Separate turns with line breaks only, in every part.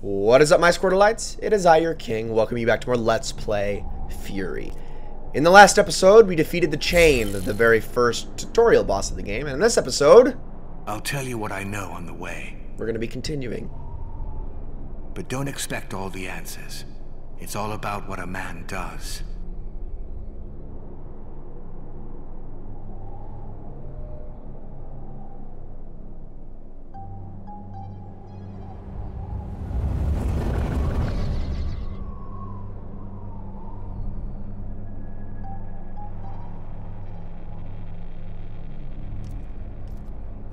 What is up, my Squirtleites? It is I, your king, welcoming you back to more Let's Play Furi. In the last episode, we defeated the Chain, the very first tutorial boss of the game, and in this episode,
I'll tell you what I know on the way.
we're going to be continuing.
But don't expect all the answers. It's all about what a man does.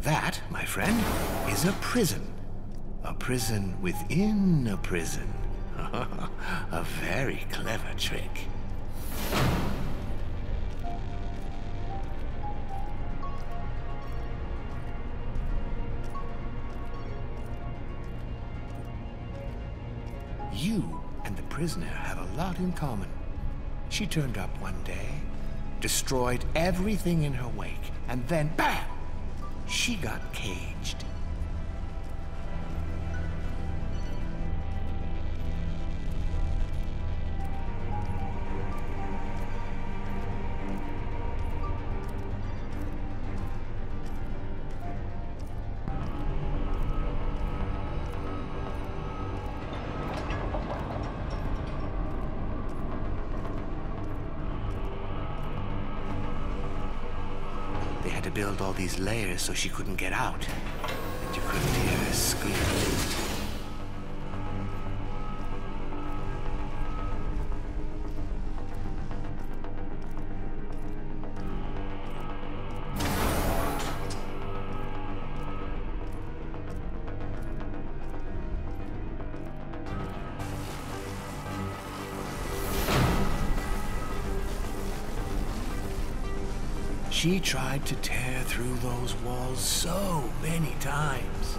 That, my friend, is a prison. A prison within a prison. A very clever trick. You and the prisoner have a lot in common. She turned up one day, destroyed everything in her wake, and then, bam! She got caged. They had to build all these layers so she couldn't get out, and you couldn't hear her scream. She tried to tear through those walls so many times,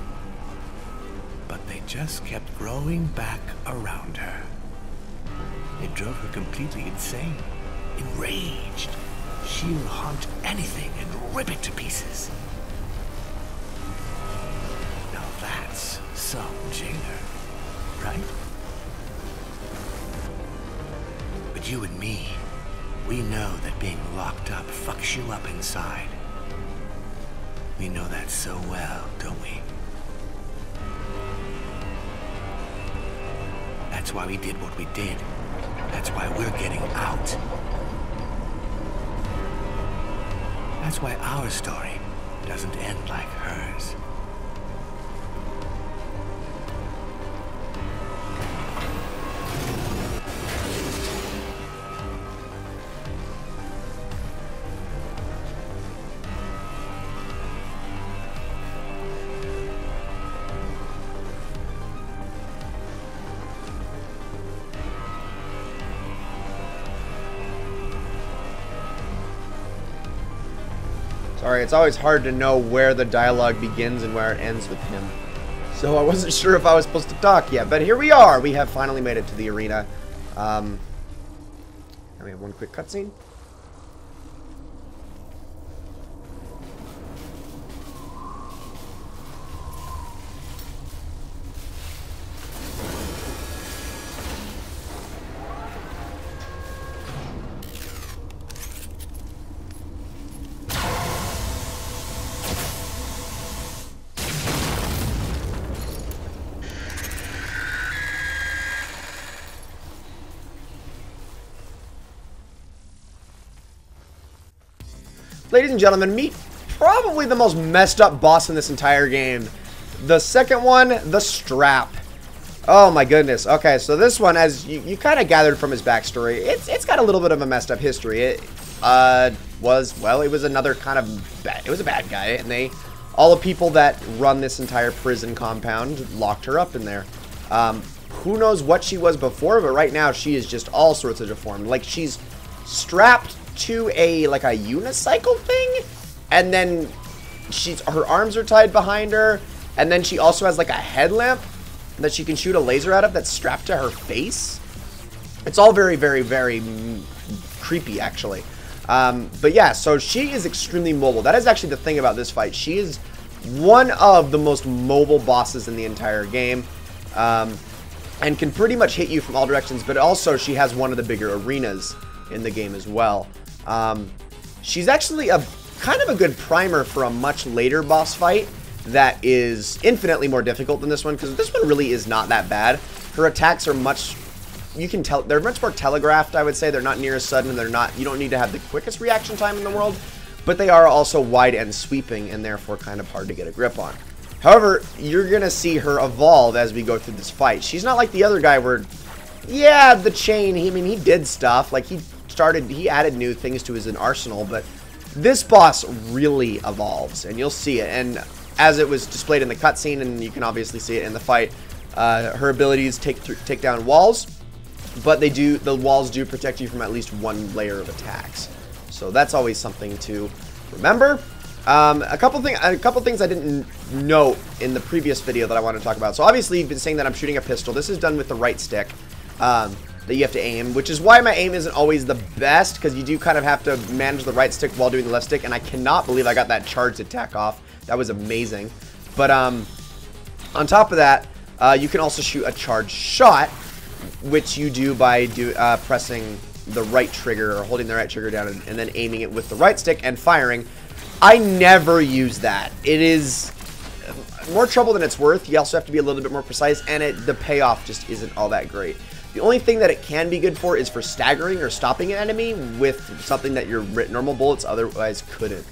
but they just kept growing back around her. It drove her completely insane. Enraged, she'll hunt anything and rip it to pieces. Now that's some jailer, right? But you and me, we know that being locked up fucks you up inside. We know that so well, don't we? That's why we did what we did. That's why we're getting out. That's why our story doesn't end like hers.
Sorry, it's always hard to know where the dialogue begins and where it ends with him. So I wasn't sure if I was supposed to talk yet, but here we are. We have finally made it to the arena. And we have one quick cutscene. Ladies and gentlemen, meet probably the most messed up boss in this entire game. The second one, the Strap. Oh my goodness. Okay, so this one, as you kind of gathered from his backstory, it's got a little bit of a messed up history. It was another kind of bad, it was a bad guy, and all the people that run this entire prison compound locked her up in there. Who knows what she was before, but right now she is just all sorts of deformed. Like, she's strapped to a unicycle thing, and then her arms are tied behind her, and then she also has like a headlamp that she can shoot a laser out of that's strapped to her face. It's all very, very, very creepy, actually. But yeah, so she is extremely mobile. That is actually the thing about this fight. She is one of the most mobile bosses in the entire game. and can pretty much hit you from all directions, but also she has one of the bigger arenas in the game as well. She's actually a kind of a good primer for a much later boss fight that is infinitely more difficult than this one, because this one really is not that bad. Her attacks are much, you can tell, they're much more telegraphed, I would say. They're not near as sudden, they're not, you don't need to have the quickest reaction time in the world, but they are also wide and sweeping, and therefore kind of hard to get a grip on. However, you're going to see her evolve as we go through this fight. She's not like the other guy where, yeah, the chain, I mean, he did stuff. Like, he added new things to his arsenal, but this boss really evolves, and you'll see it. And as it was displayed in the cutscene, and you can obviously see it in the fight, her abilities take down walls, but the walls do protect you from at least one layer of attacks. So that's always something to remember. A couple things I didn't note in the previous video that I want to talk about. So obviously you've been saying that I'm shooting a pistol. This is done with the right stick that you have to aim, which is why my aim isn't always the best, because you do kind of have to manage the right stick while doing the left stick, and I cannot believe I got that charged attack off. That was amazing. But on top of that, you can also shoot a charged shot, which you do by pressing the right trigger, or holding the right trigger down and then aiming it with the right stick and firing. I never use that. It is more trouble than it's worth. You also have to be a little bit more precise, and the payoff just isn't all that great. The only thing that it can be good for is for staggering or stopping an enemy with something that your normal bullets otherwise couldn't.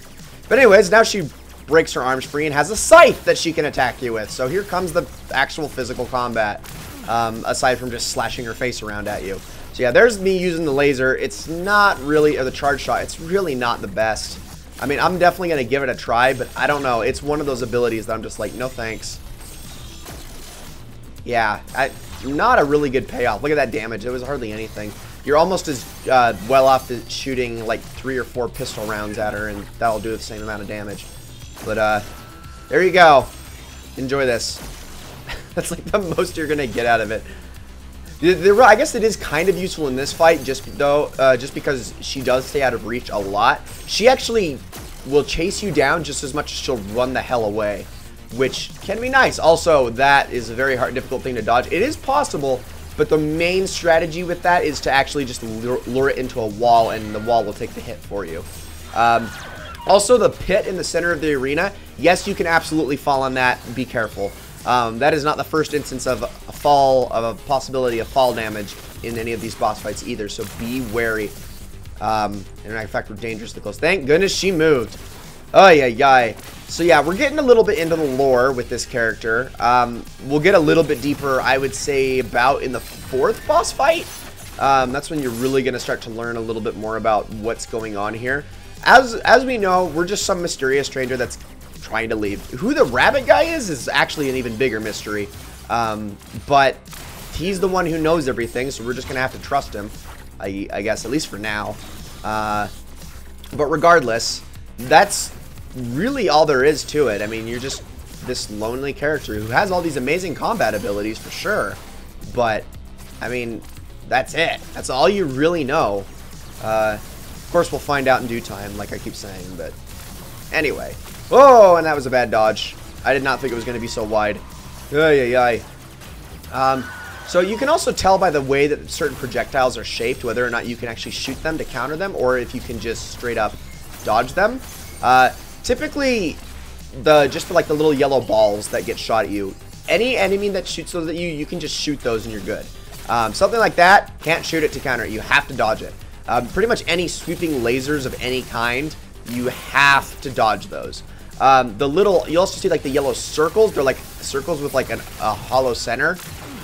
But anyways, now she breaks her arms free and has a scythe that she can attack you with. So here comes the actual physical combat, aside from just slashing her face around at you. So yeah, there's me using the laser. It's not really, or the charge shot, it's really not the best. I mean, I'm definitely going to give it a try, but I don't know. It's one of those abilities that I'm just like, no thanks. Yeah, not a really good payoff. Look at that damage. It was hardly anything. You're almost as well off as shooting like 3 or 4 pistol rounds at her, and that'll do the same amount of damage. But there you go. Enjoy this. That's like the most you're going to get out of it. I guess it is kind of useful in this fight, just because she does stay out of reach a lot. She actually will chase you down just as much as she'll run the hell away, which can be nice. Also, that is a very difficult thing to dodge. It is possible, but the main strategy with that is to actually just lure it into a wall, and the wall will take the hit for you. Also, the pit in the center of the arena, yes, you can absolutely fall on that. Be careful. That is not the first instance of a possibility of fall damage in any of these boss fights either, so be wary. In fact, we're dangerously close. Thank goodness she moved. Oh, yeah. So yeah, we're getting a little bit into the lore with this character. We'll get a little bit deeper, I would say, about in the 4th boss fight. That's when you're really going to start to learn a little bit more about what's going on here. As we know, we're just some mysterious stranger that's trying to leave. Who the rabbit guy is actually an even bigger mystery. But he's the one who knows everything, so we're just going to have to trust him, I guess, at least for now. But regardless, that's really all there is to it. I mean, you're just this lonely character who has all these amazing combat abilities for sure. But, I mean, that's it. That's all you really know. Of course, we'll find out in due time, like I keep saying, but anyway. Oh, and that was a bad dodge. I did not think it was going to be so wide. Ay. So you can also tell by the way that certain projectiles are shaped whether or not you can actually shoot them to counter them, or if you can just straight up dodge them. Typically, just for like the little yellow balls that get shot at you, any enemy that shoots those at you, you can just shoot those and you're good. Something like that, can't shoot it to counter it. You have to dodge it. Pretty much any sweeping lasers of any kind, you have to dodge those. You also see like the yellow circles. They're like circles with like a hollow center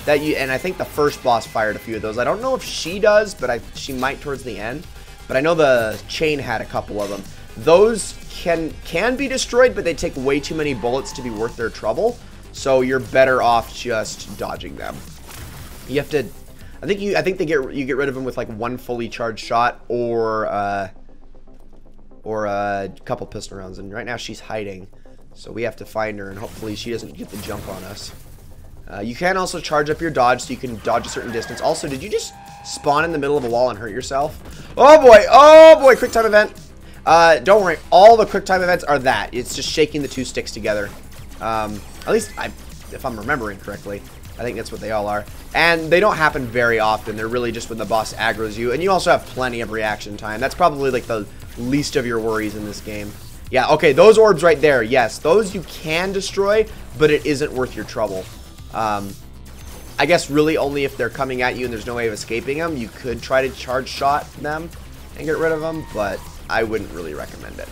that and I think the first boss fired a few of those. I don't know if she does, but she might towards the end. But I know the chain had a couple of them. Those can be destroyed, but they take way too many bullets to be worth their trouble. So you're better off just dodging them. You have to, I think you get rid of them with like one fully charged shot or a couple pistol rounds. And right now she's hiding, so we have to find her, and hopefully she doesn't get the jump on us. You can also charge up your dodge, so you can dodge a certain distance. Also, did you just spawn in the middle of a wall and hurt yourself? Oh boy, quick time event. Don't worry, all the quick time events are that. It's just shaking the two sticks together. At least if I'm remembering correctly. I think that's what they all are. And they don't happen very often. They're really just when the boss aggroes you. And you also have plenty of reaction time. That's probably like the least of your worries in this game. Yeah, okay, those orbs right there. Yes, those you can destroy, but it isn't worth your trouble. I guess really only if they're coming at you and there's no way of escaping them. You could try to charge shot them and get rid of them, but I wouldn't really recommend it.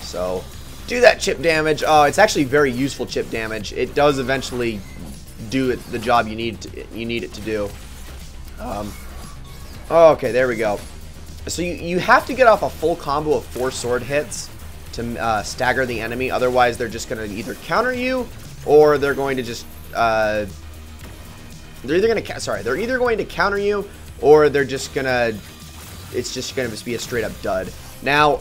So, do that chip damage. Oh, it's actually very useful chip damage. It does eventually do the job you need it to do. Okay, there we go. So you have to get off a full combo of 4 sword hits to stagger the enemy. Otherwise, they're just going to either counter you, or they're going to just they're either going to counter you, or they're just gonna it's just gonna be a straight up dud. Now,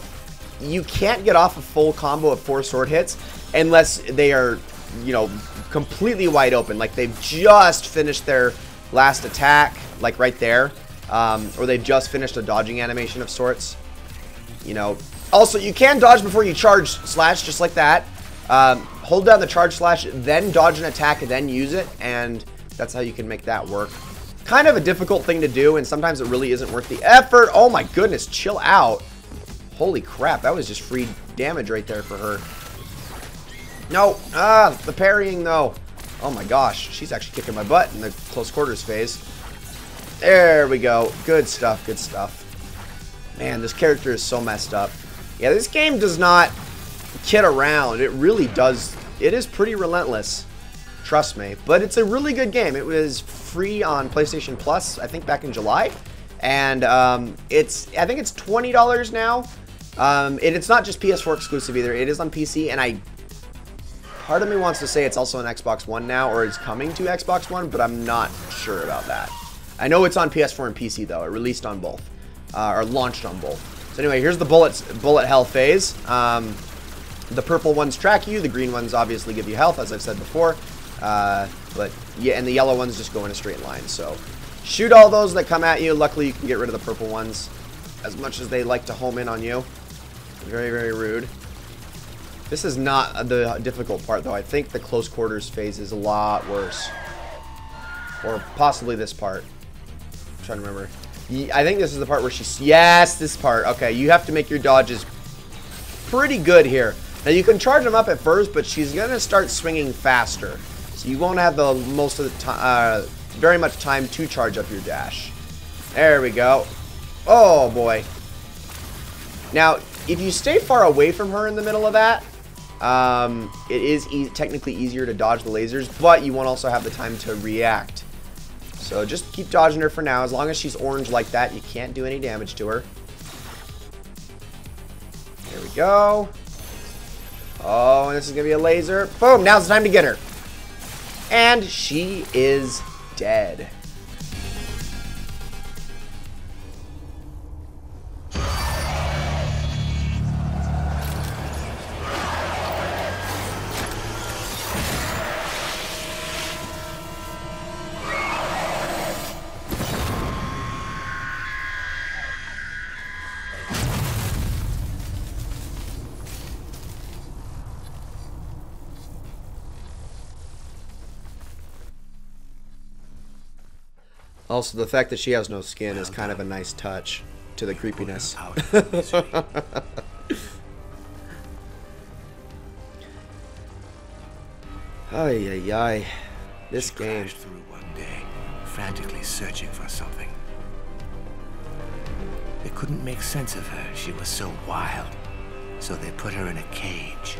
you can't get off a full combo of 4 sword hits unless they are, you know, completely wide open, like they've just finished their last attack, like right there, or they've just finished a dodging animation of sorts. You know, also you can dodge before you charge slash, just like that. Hold down the charge slash, then dodge an attack, and then use it, and that's how you can make that work. Kind of a difficult thing to do, and sometimes it really isn't worth the effort. Oh my goodness, chill out. Holy crap, that was just free damage right there for her. No, the parrying though. Oh my gosh, she's actually kicking my butt in the close quarters phase. There we go. Good stuff, good stuff. Man, this character is so messed up. Yeah, this game does not kid around. It really does. It is pretty relentless. Trust me. But it's a really good game. It was free on PlayStation Plus, I think back in July. And I think it's $20 now. And it's not just PS4 exclusive either. It is on PC, and part of me wants to say it's also on Xbox One now, or it's coming to Xbox One, but I'm not sure about that. I know it's on PS4 and PC though. It released on both, or launched on both. So anyway, here's the bullet hell phase. The purple ones track you. The green ones obviously give you health, as I've said before. But yeah, and the yellow ones just go in a straight line. So shoot all those that come at you. Luckily, you can get rid of the purple ones, as much as they like to home in on you. Very, very rude. This is not the difficult part, though. I think the close quarters phase is a lot worse. Or possibly this part. I'm trying to remember. I think this is the part where she's... Yes, this part. Okay, you have to make your dodges pretty good here. Now, you can charge them up at first, but she's going to start swinging faster. So you won't have the most of the time, very much time to charge up your dash. There we go. Oh, boy. Now, if you stay far away from her in the middle of that, it is technically easier to dodge the lasers, but you won't also have the time to react. So just keep dodging her for now. As long as she's orange like that, you can't do any damage to her. There we go. Oh, and this is going to be a laser. Boom, now's the time to get her. And she is dead. Also, the fact that she has no skin is kind of a nice touch to the creepiness. Ay, ay, ay. This game.
Through one day, frantically searching for something. They couldn't make sense of her. She was so wild. So they put her in a cage.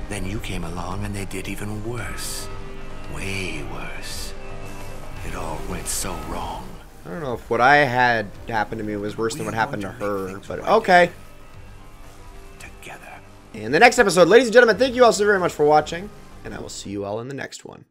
Then you came along and they did even worse. Way worse. It all went so wrong.
I don't know if what I had happen to me was worse than what happened to her, but okay.
Together.
In the next episode, ladies and gentlemen, thank you all so very much for watching, and I will see you all in the next one.